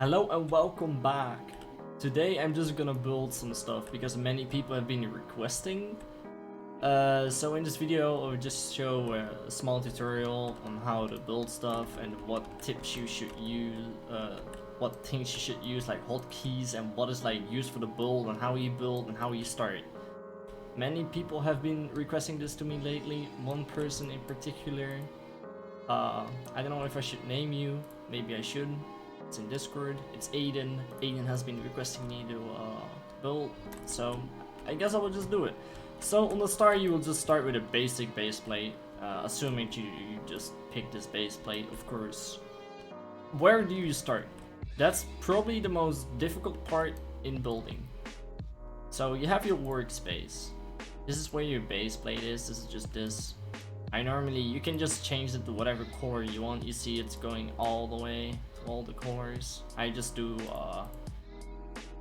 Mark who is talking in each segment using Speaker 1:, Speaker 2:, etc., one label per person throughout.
Speaker 1: Hello and welcome back. Today I'm just gonna build some stuff because many people have been requesting. So in this video I'll just show a small tutorial on how to build stuff and what tips you should use, what things you should use like hotkeys and what is like used for the build and how you build and how you start. Many people have been requesting this to me lately, one person in particular. I don't know if I should name you, maybe I should. It's in Discord. It's Aiden. Aiden has been requesting me to build, so I guess I will just do it. So on the start, you will just start with a basic base plate, assuming you just pick this base plate, of course. Where do you start? That's probably the most difficult part in building. So you have your workspace. This is where your base plate is. This is just this. You can just change it to whatever color you want. You see it's going all the way to all the colors. I just do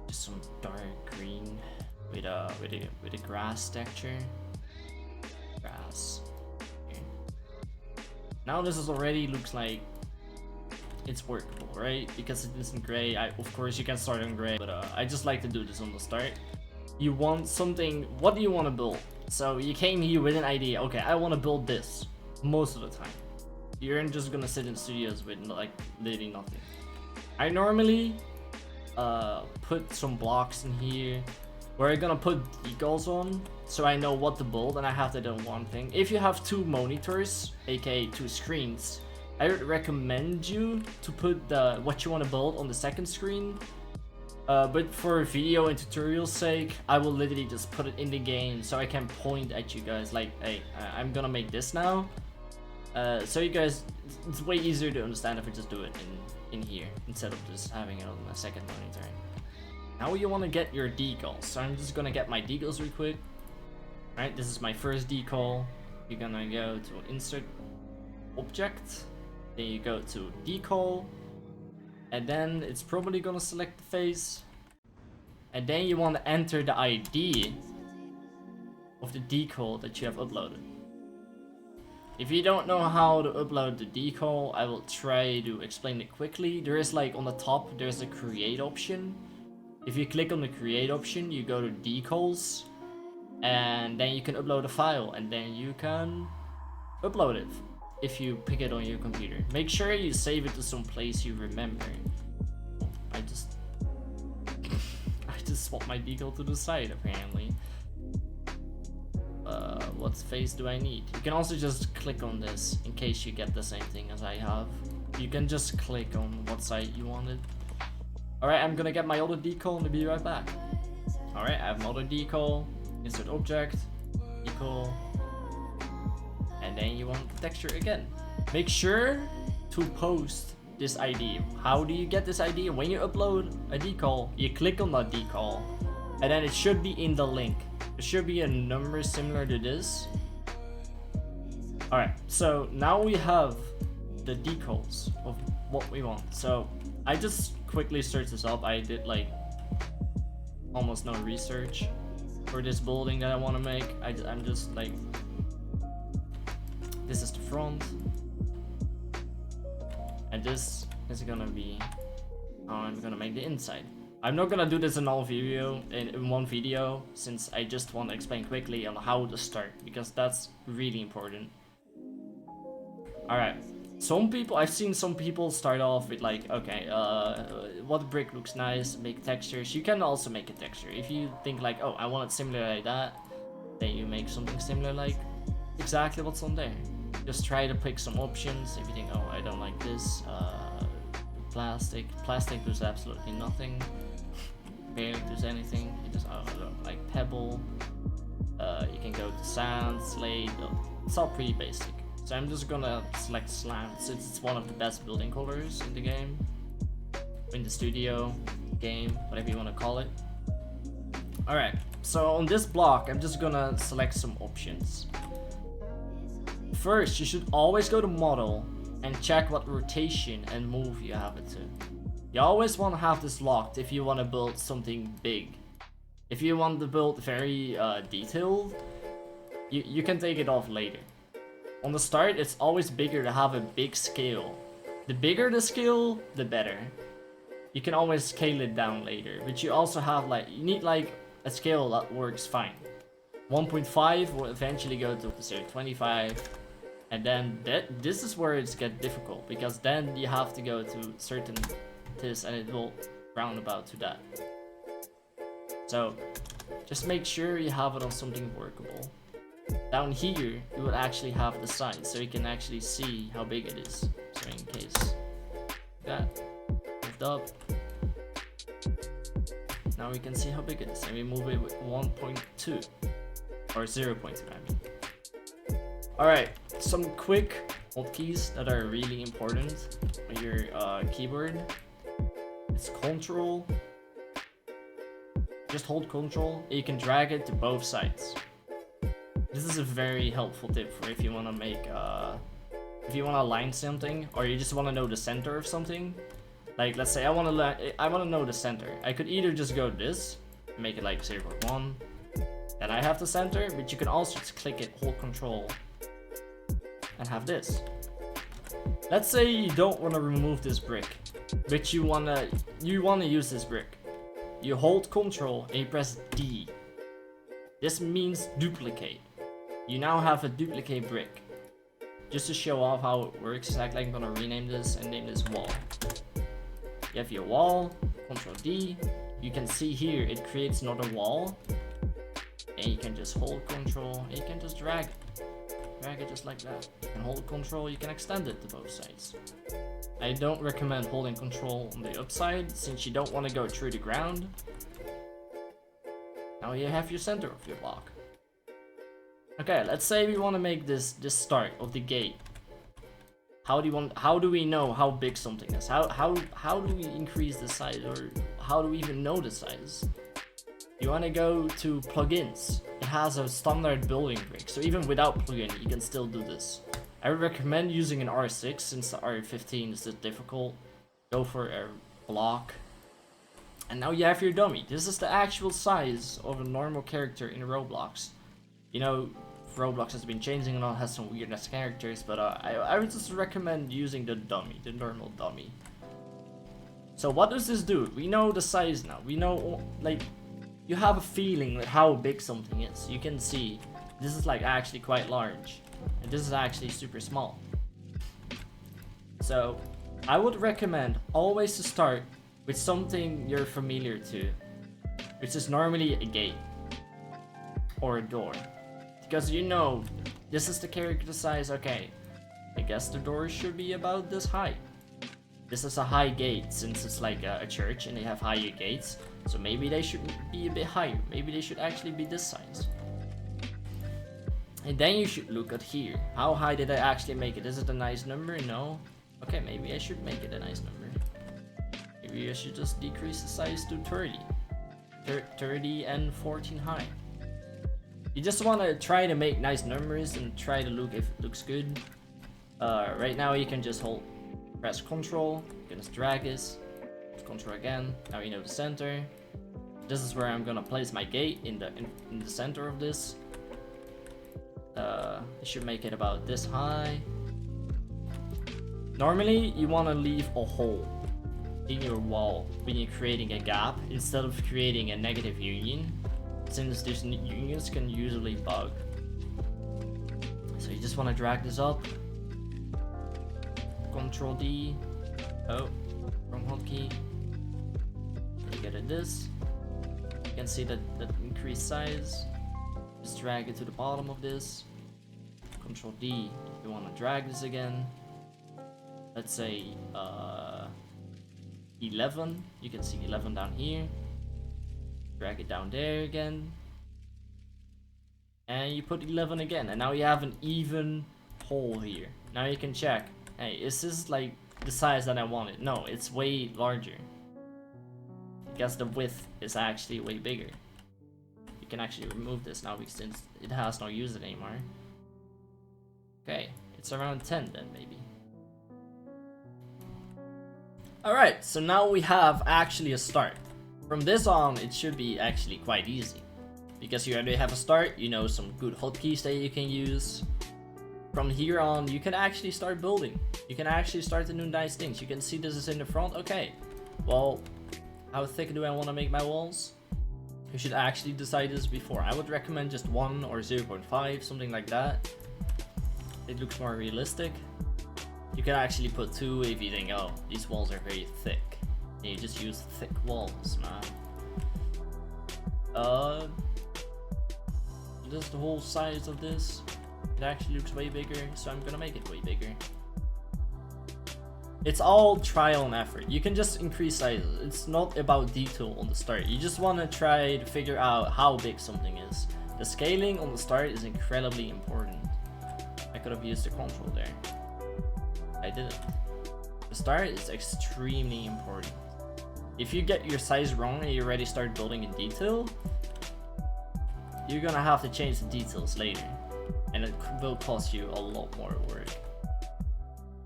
Speaker 1: just some dark green with a grass texture. Grass. Okay. Now this is already looks like it's workable, right? Because it isn't gray. Of course you can start on gray, but I just like to do this on the start. You want something. What do you want to build? So you came here with an idea. Okay, I want to build this. Most of the time, you're just gonna sit in studios with like literally nothing. I normally put some blocks in here where I'm gonna put decals on, so I know what to build, and I have that on one thing. If you have two monitors, aka two screens, I would recommend you to put what you want to build on the second screen. But for video and tutorial's sake, I will literally just put it in the game so I can point at you guys like, hey, I'm gonna make this now. So you guys, it's way easier to understand if we just do it in here instead of just having it on the second monitor. Now you want to get your decals, so I'm just gonna get my decals real quick. Alright, this is my first decal. You're gonna go to insert object, then you go to decal. And then it's probably gonna select the face. And then you want to enter the ID of the decal that you have uploaded. If you don't know how to upload the decal, I will try to explain it quickly. There is like on the top, there's a create option. If you click on the create option, you go to decals. And then you can upload a file and then you can upload it. If you pick it on your computer, make sure you save it to some place you remember. I just swapped my decal to the side apparently. What face do I need? You can also just click on this in case you get the same thing as I have. You can just click on what side you wanted. Alright, I'm gonna get my other decal and be right back. Alright, I have another decal. Insert object, decal. And then you want the texture again. Make sure to post this ID. How do you get this ID? When you upload a decal, you click on that decal, and then it should be in the link. There should be a number similar to this. Alright, so now we have the decals of what we want. So I just quickly searched this up. I did like almost no research for this building that I want to make. I'm just like, this is the front, and this is gonna be how I'm gonna make the inside. I'm not gonna do this in all video in one video, since I just want to explain quickly on how to start, because that's really important. Alright, I've seen some people start off with like, okay, what brick looks nice, make textures. You can also make a texture. If you think like, oh, I want it similar like that, then you make something similar like exactly what's on there. Just try to pick some options. If you think, oh, I don't like this, plastic does absolutely nothing, barely does anything. It does, I don't like pebble. You can go to sand, slate. It's all pretty basic. So I'm just gonna select slant since it's one of the best building colors in the game, in the studio, game, whatever you want to call it. Alright, so on this block, I'm just gonna select some options. First, you should always go to model and check what rotation and move you have it to. You always want to have this locked if you want to build something big. If you want to build very detailed, you can take it off later. On the start, it's always bigger to have a big scale. The bigger the scale, the better. you can always scale it down later. But you also have like, you need like a scale that works fine. 1.5 will eventually go to 0.25, and then this is where it's get difficult, because then you have to go to certain this and it will roundabout to that. So just make sure you have it on something workable. Down here you will actually have the size, so you can actually see how big it is. So in case that moved up, now we can see how big it is, and we move it with 1.2 or 0.2 I mean. Alright, some quick hotkeys that are really important on your keyboard. It's Control. Just hold Control and you can drag it to both sides. This is a very helpful tip for if you want to make if you want to align something, or you just want to know the center of something. Like let's say I want to know the center. I could either just go this, make it like 0.1, then I have the center, but you can also just click it, hold Control, and have this. Let's say you don't want to remove this brick, but you wanna use this brick. You hold Control and you press D. This means duplicate. You now have a duplicate brick. Just to show off how it works, exactly, I'm gonna rename this and name this wall. You have your wall, Control D. You can see here it creates another wall, and you can just hold Control and you can just drag it. Drag it just like that. You can hold Control, you can extend it to both sides. I don't recommend holding Control on the upside, since you don't want to go through the ground. Now you have your center of your block. Okay, let's say we want to make this start of the gate. How do we know how big something is? How do we increase the size, or how do we even know the size? You want to go to plugins. It has a standard building brick, so even without plugin you can still do this. I would recommend using an R6, since the R15 is difficult. Go for a block. And now you have your dummy. This is the actual size of a normal character in Roblox. You know, Roblox has been changing and all, has some weird ass characters, but I would just recommend using the dummy, the normal dummy. So what does this do? We know the size now. We know, like, you have a feeling with how big something is. You can see this is like actually quite large, and this is actually super small. So I would recommend always to start with something you're familiar to, which is normally a gate or a door, because you know this is the character size. Okay, I guess the door should be about this high. This is a high gate, since it's like a church and they have higher gates, so maybe they should be a bit higher. Maybe they should actually be this size. And then you should look at here. How high did I actually make it? Is it a nice number? No. Okay, maybe I should make it a nice number. Maybe I should just decrease the size to 30. 30 and 14 high. You just want to try to make nice numbers and try to look if it looks good. Right now you can just press Control, you can just drag this, Control again. Now you know the center. This is where I'm gonna place my gate, in the center of this. I should make it about this high. Normally you want to leave a hole in your wall when you're creating a gap, instead of creating a negative union, since these unions can usually bug. So you just want to drag this up, Control D, oh, wrong hotkey, you get it this, you can see that increased size. Just drag it to the bottom of this, Control D, if you want to drag this again, let's say 11, you can see 11 down here, drag it down there again, and you put 11 again, and now you have an even hole here. Now you can check, hey, is this like the size that I wanted? No, it's way larger. I guess the width is actually way bigger. You can actually remove this now, because since it has no use anymore. Okay, it's around 10 then, maybe. Alright, so now we have actually a start. From this on, it should be actually quite easy, because you already have a start, you know some good hotkeys that you can use. From here on, you can actually start building. You can actually start to do nice things. You can see this is in the front, okay. Well, how thick do I want to make my walls? You should actually decide this before. I would recommend just 1 or 0.5, something like that. It looks more realistic. You can actually put 2 if you think, oh, these walls are very thick. And you just use thick walls, man. Just the whole size of this. It actually looks way bigger, so I'm gonna make it way bigger. It's all trial and effort. You can just increase sizes. It's not about detail on the start. You just want to try to figure out how big something is. The scaling on the start is incredibly important. I could have used the control there. I didn't. The start is extremely important. If you get your size wrong and you already start building in detail, you're gonna have to change the details later. And it will cost you a lot more work.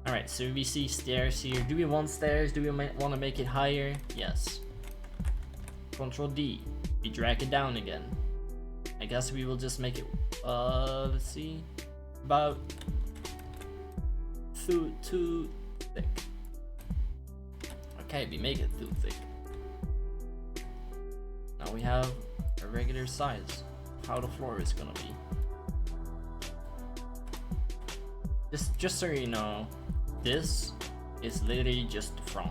Speaker 1: Alright, so we see stairs here. Do we want stairs? Do we want to make it higher? Yes. Control D. We drag it down again. I guess we will just make it, let's see, about too thick. Okay, we make it too thick. Now we have a regular size. How the floor is gonna be. Just so you know, this is literally just the front.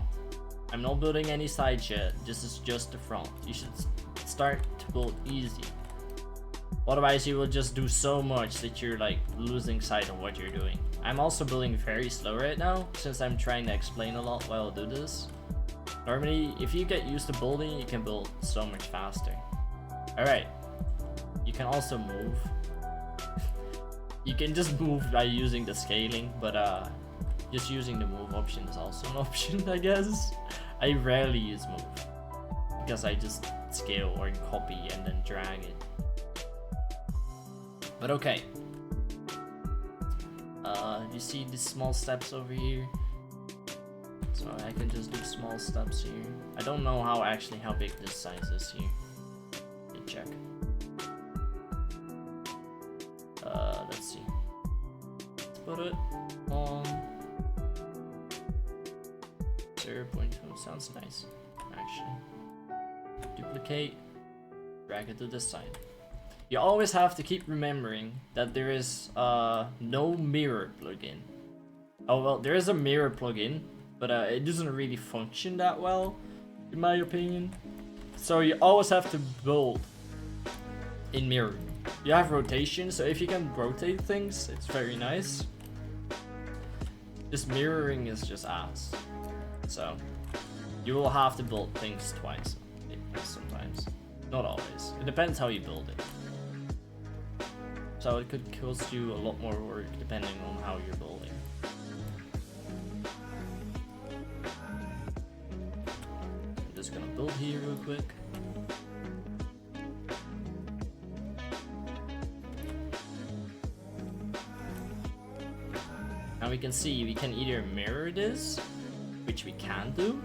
Speaker 1: I'm not building any sides yet. This is just the front. You should start to build easy. Otherwise you will just do so much that you're like losing sight of what you're doing. I'm also building very slow right now since I'm trying to explain a lot while I do this. Normally, if you get used to building, you can build so much faster. Alright. You can also move. You can just move by using the scaling, but just using the move option is also an option, I guess. I rarely use move because I just scale or copy and then drag it. But okay. You see these small steps over here? So I can just do small steps here. I don't know how big this size is here. Let me check. Let's see. Let's put it on 0.2. Sounds nice, actually. Duplicate, drag it to this side. You always have to keep remembering that there is no mirror plugin. Oh well, there is a mirror plugin, but it doesn't really function that well, in my opinion. So you always have to build in mirroring. You have rotation, so if you can rotate things, it's very nice. This mirroring is just ass. So you will have to build things twice sometimes. Not always. It depends how you build it. So it could cost you a lot more work depending on how you're building. I'm just gonna build here real quick. Now we can see we can either mirror this, which we can do.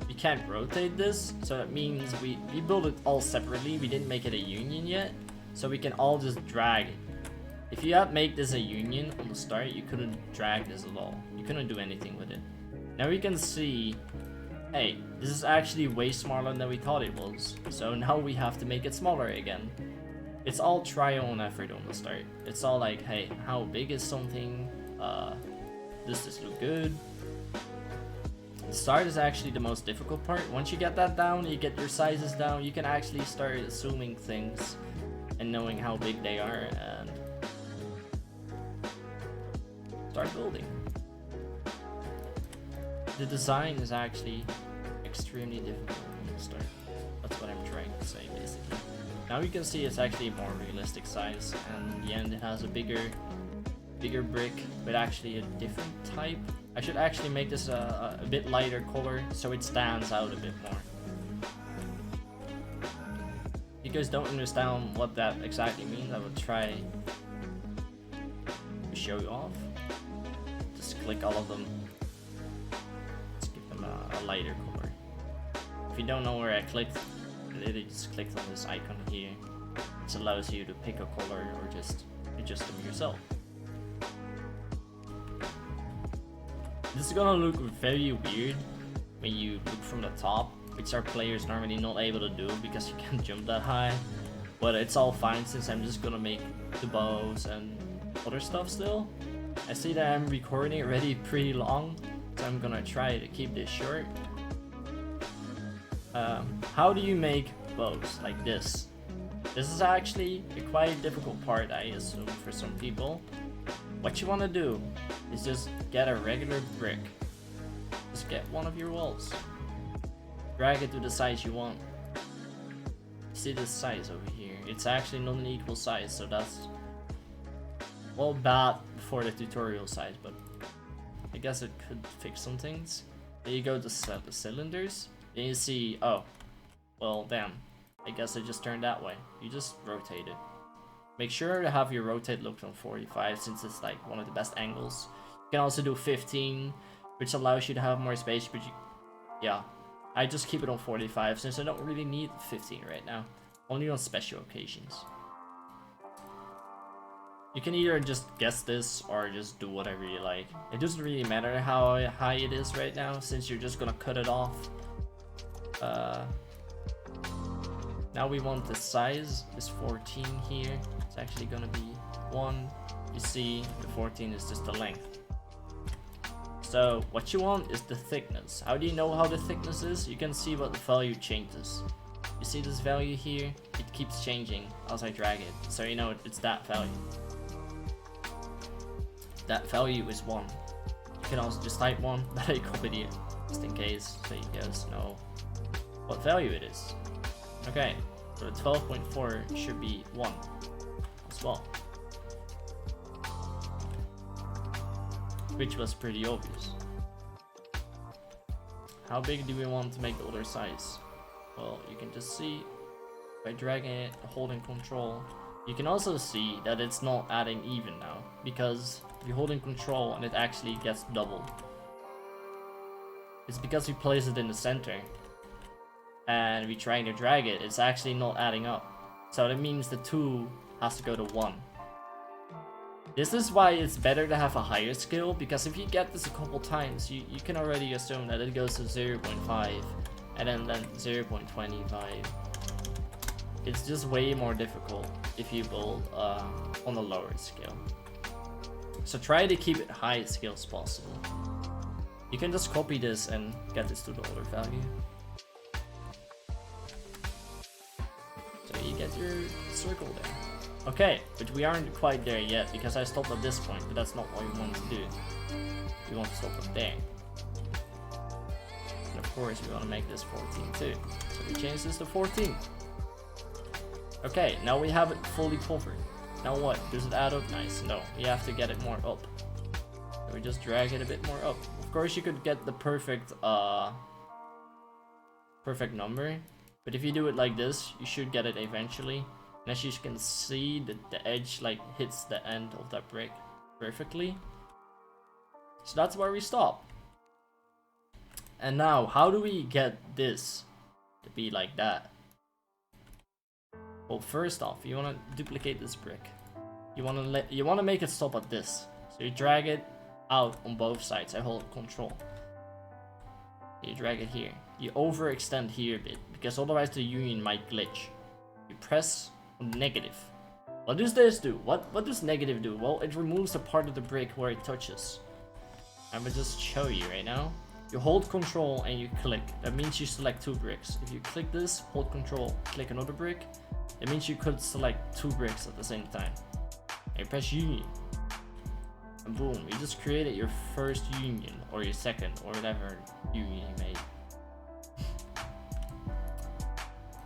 Speaker 1: We can't rotate this, so that means we build it all separately. We didn't make it a union yet, so we can all just drag it. If you had made this a union on the start, you couldn't drag this at all. You couldn't do anything with it. Now we can see, hey, this is actually way smaller than we thought it was. So now we have to make it smaller again. It's all trial and effort on the start. It's all like, hey, how big is something? Does this look good? The start is actually the most difficult part. Once you get that down, you get your sizes down, you can actually start assuming things and knowing how big they are and start building. The design is actually extremely difficult from the start. That's what I'm trying to say basically. Now you can see it's actually a more realistic size, and in the end it has a bigger brick, but actually a different type. I should actually make this a bit lighter color so it stands out a bit more. If you guys don't understand what that exactly means, I will try to show you off. Just click all of them. Let's give them a lighter color. If you don't know where I clicked, literally just clicked on this icon here. It allows you to pick a color or just adjust them yourself. This is gonna look very weird when you look from the top, which our players normally not able to do because you can't jump that high. But it's all fine since I'm just gonna make the bows and other stuff still. I see that I'm recording already pretty long, so I'm gonna try to keep this short. How do you make bows like this? This is actually a quite difficult part, I assume, for some people. What you want to do is just get a regular brick. Just get one of your walls. Drag it to the size you want. See this size over here? It's actually not an equal size, so that's well bad for the tutorial size, but I guess it could fix some things. Then you go to set the cylinders. Then you see, oh, well, damn. I guess it just turned that way. You just rotate it. Make sure to have your rotate locked on 45 since it's like one of the best angles. You can also do 15, which allows you to have more space, but yeah. I just keep it on 45 since I don't really need 15 right now. Only on special occasions. You can either just guess this or just do whatever you like. It doesn't really matter how high it is right now since you're just gonna cut it off. Now we want the size is 14 here. It's actually gonna be 1. You see, the 14 is just the length. So what you want is the thickness. How do you know how the thickness is? You can see what the value changes. You see this value here? It keeps changing as I drag it. So you know it's that value. That value is 1. You can also just type 1, but I copied it just in case so you guys know what value it is. Okay, so 12.4 should be 1 as well. Which was pretty obvious. How big do we want to make the other size? Well, you can just see by dragging it, holding control. You can also see that it's not adding even now because you're holding control and it actually gets doubled. It's because we place it in the center and we trying to drag it, it's actually not adding up. So that means the 2 has to go to 1. This is why it's better to have a higher skill, because if you get this a couple times, you can already assume that it goes to 0.5 and then 0.25. It's just way more difficult if you build on a lower skill. So try to keep it high skill as possible. You can just copy this and get this to the other value. So you get your circle there. Okay, but we aren't quite there yet because I stopped at this point, but that's not what we want to do. We want to stop up there. And of course we want to make this 14 too. So we change this to 14. Okay, now we have it fully covered. Now what? Does it add up? Nice. No, we have to get it more up. So we just drag it a bit more up. Of course you could get the perfect perfect number, but if you do it like this, you should get it eventually. And as you can see, the edge like hits the end of that brick perfectly. So that's where we stop. And now, how do we get this to be like that? Well, first off, you want to duplicate this brick. You want to make it stop at this. So you drag it out on both sides. I hold control. You drag it here. You overextend here a bit because otherwise the union might glitch. You press negative. What does this do? What does negative do? Well, it removes the part of the brick where it touches. I'm gonna just show you right now. You hold control and you click. That means you select 2 bricks. If you click this, hold control, click another brick, it means you could select 2 bricks at the same time. And you press union. And boom, you just created your first union, or your second, or whatever union you made.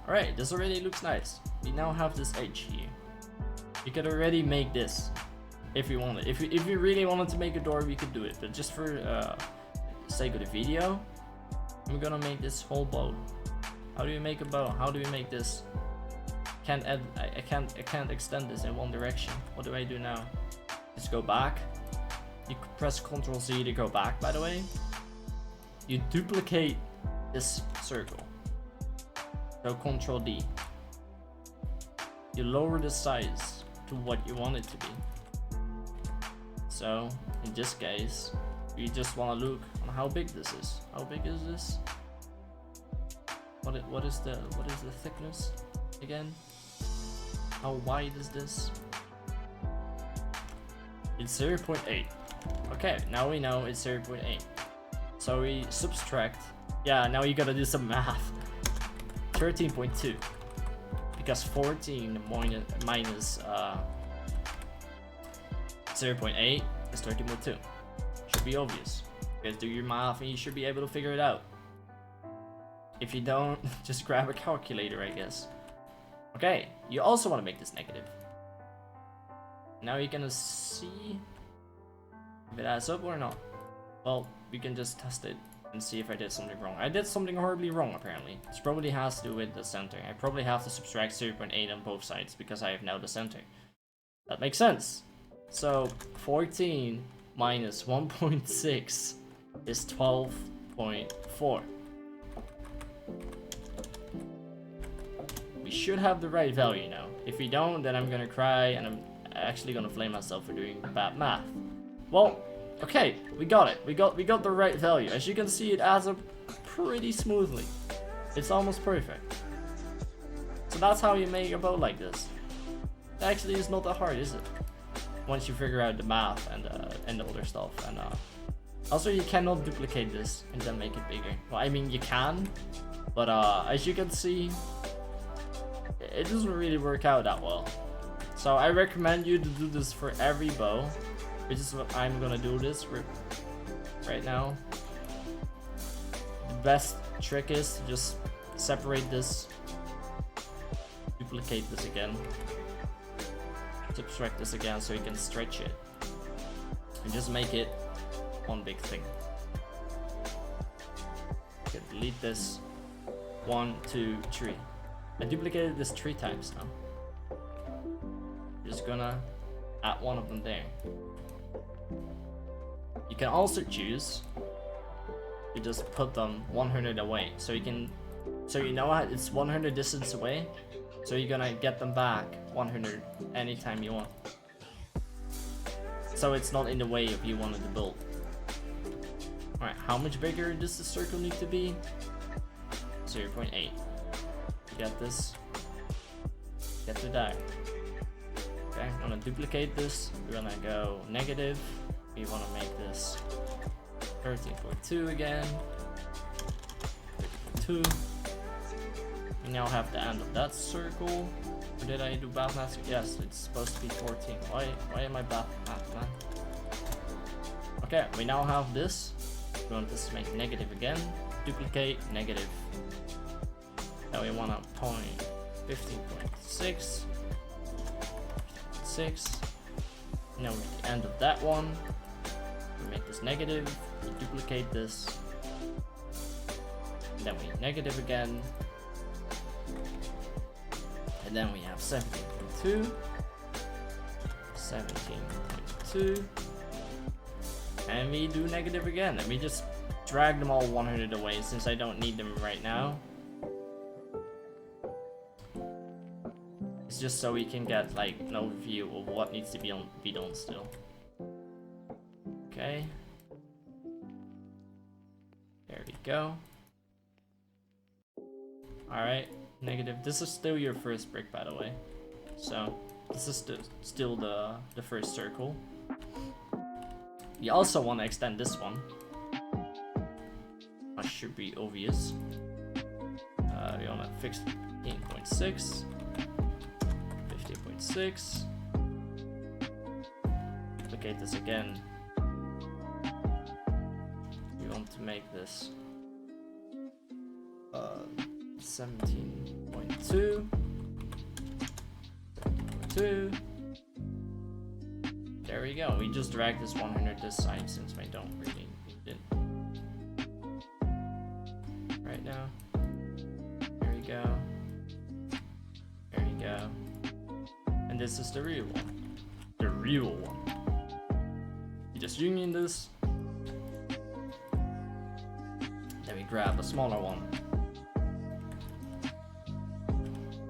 Speaker 1: Alright, this already looks nice. We now have this edge here. You could already make this if you wanted. If you really wanted to make a door, we could do it. But just for sake of the video, I'm gonna make this whole bow. How do you make a bow? How do we make this? I can't extend this in one direction. What do I do now? Just go back. You press Ctrl Z to go back, by the way. You duplicate this circle. So Ctrl D. You lower the size to what you want it to be. So in this case, we just want to look how big this is. How big is this? What is the thickness again? How wide is this? It's 0.8. Okay, now we know it's 0.8. So we subtract. Yeah, now you gotta do some math. 13.2. Because 14 minus 0.8 is 13.2. Should be obvious. You guys do your math and you should be able to figure it out. If you don't, just grab a calculator, I guess. Okay, you also want to make this negative. Now you're gonna see if it adds up or not. Well, we can just test it and see if I did something wrong. I did something horribly wrong, apparently. This probably has to do with the center. I probably have to subtract 0.8 on both sides because I have now the center. That makes sense. So 14 minus 1.6 is 12.4. We should have the right value now. If we don't, then I'm gonna cry and I'm actually gonna blame myself for doing bad math. Well, okay, we got it. We got the right value. As you can see, it adds up pretty smoothly. It's almost perfect. So that's how you make a bow like this. Actually, it's not that hard, is it? Once you figure out the math and the other stuff. And also, you cannot duplicate this and then make it bigger. Well, I mean, you can, but as you can see, it doesn't really work out that well. So I recommend you to do this for every bow, which is what I'm gonna do this right now. The best trick is to just separate this, duplicate this again, subtract this again so you can stretch it, and just make it one big thing. Okay, delete this. 1, 2, 3. I duplicated this 3 times now. Just gonna add one of them there. You can also choose to just put them 100 away, so you know what, it's 100 distance away, so you're gonna get them back 100 anytime you want. So it's not in the way if you wanted to build. Alright, how much bigger does the circle need to be? 0.8. Get this. Get to that. Okay, I'm gonna duplicate this. We're gonna go negative. We wanna make this 13.2 again. 13.2. We now have the end of that circle. Or did I do bad math? Yes, it's supposed to be 14. Why am I bad math, man? Okay, we now have this. We want this to make negative again. Duplicate, negative. Now we want to point 15.6. 6. Now we're at the end of that one. We make this negative. We duplicate this. Then we negative again. And then we have 17.2. 17.2. And we do negative again. And we just drag them all 100 away since I don't need them right now. It's just so we can get like an overview of what needs to be done still. Okay. There we go. Alright, negative. This is still your first brick, by the way. So this is still the first circle. You also want to extend this one. That should be obvious. We want to fix 15.6. 15.6. Duplicate this again. We want to make this 17.2. 17.2. There we go. We just drag this 100 this side since we don't really need it right now. There we go. There we go. And this is the real one. The real one. You just union this. Then we grab a smaller one.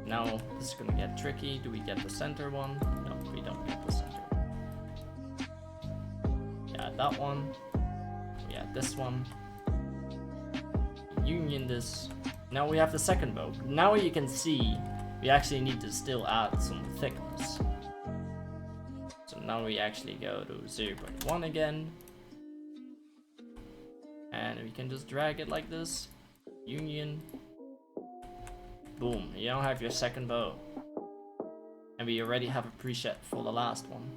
Speaker 1: Now this is gonna get tricky. Do we get the center one? No, we don't get the center one. We add that one. We add like this one. Union this. Now we have the second bow. Now you can see we actually need to still add some thickness. So now we actually go to 0.1 again. And we can just drag it like this. Union. Boom, you now have your second bow. And we already have a preset for the last one.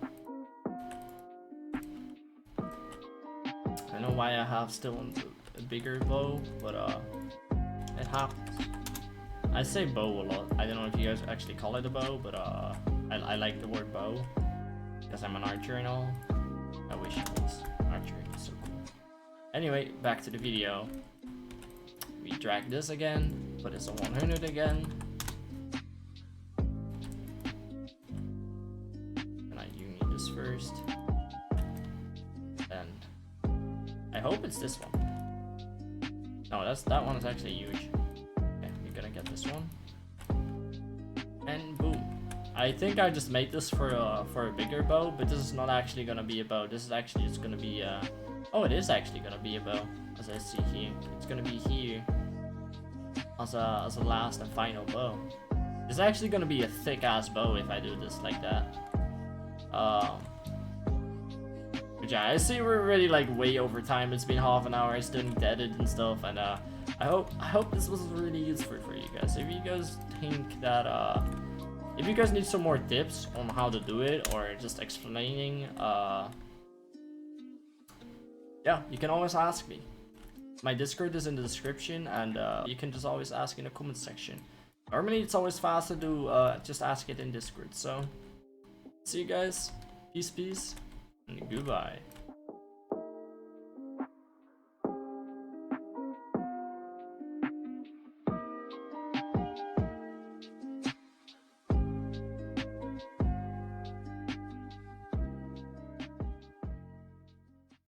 Speaker 1: I don't know why I have still a bigger bow, but it happens. I say bow a lot. I don't know if you guys actually call it a bow, but I like the word bow because I'm an archer and all. I wish I was. Archery is so cool. Anyway, back to the video. We drag this again, put this on 100 again. And I union this first. Then I hope it's this one. No, that one is actually huge. Okay, we're gonna get this one. And boom. I think I just made this for a bigger bow, but this is not actually gonna be a bow. This is actually just gonna be oh, it is actually gonna be a bow, as I see here. It's gonna be here as a last and final bow. It's actually gonna be a thick ass bow if I do this like that. But yeah, I see we're already like way over time. It's been half an hour. I still need to edit and stuff, and I hope this was really useful for you guys. If you guys think that if you guys need some more tips on how to do it or just explaining, yeah, you can always ask me. My Discord is in the description, and you can just always ask in the comment section. Normally it's always faster to just ask it in Discord. So see you guys, peace and goodbye.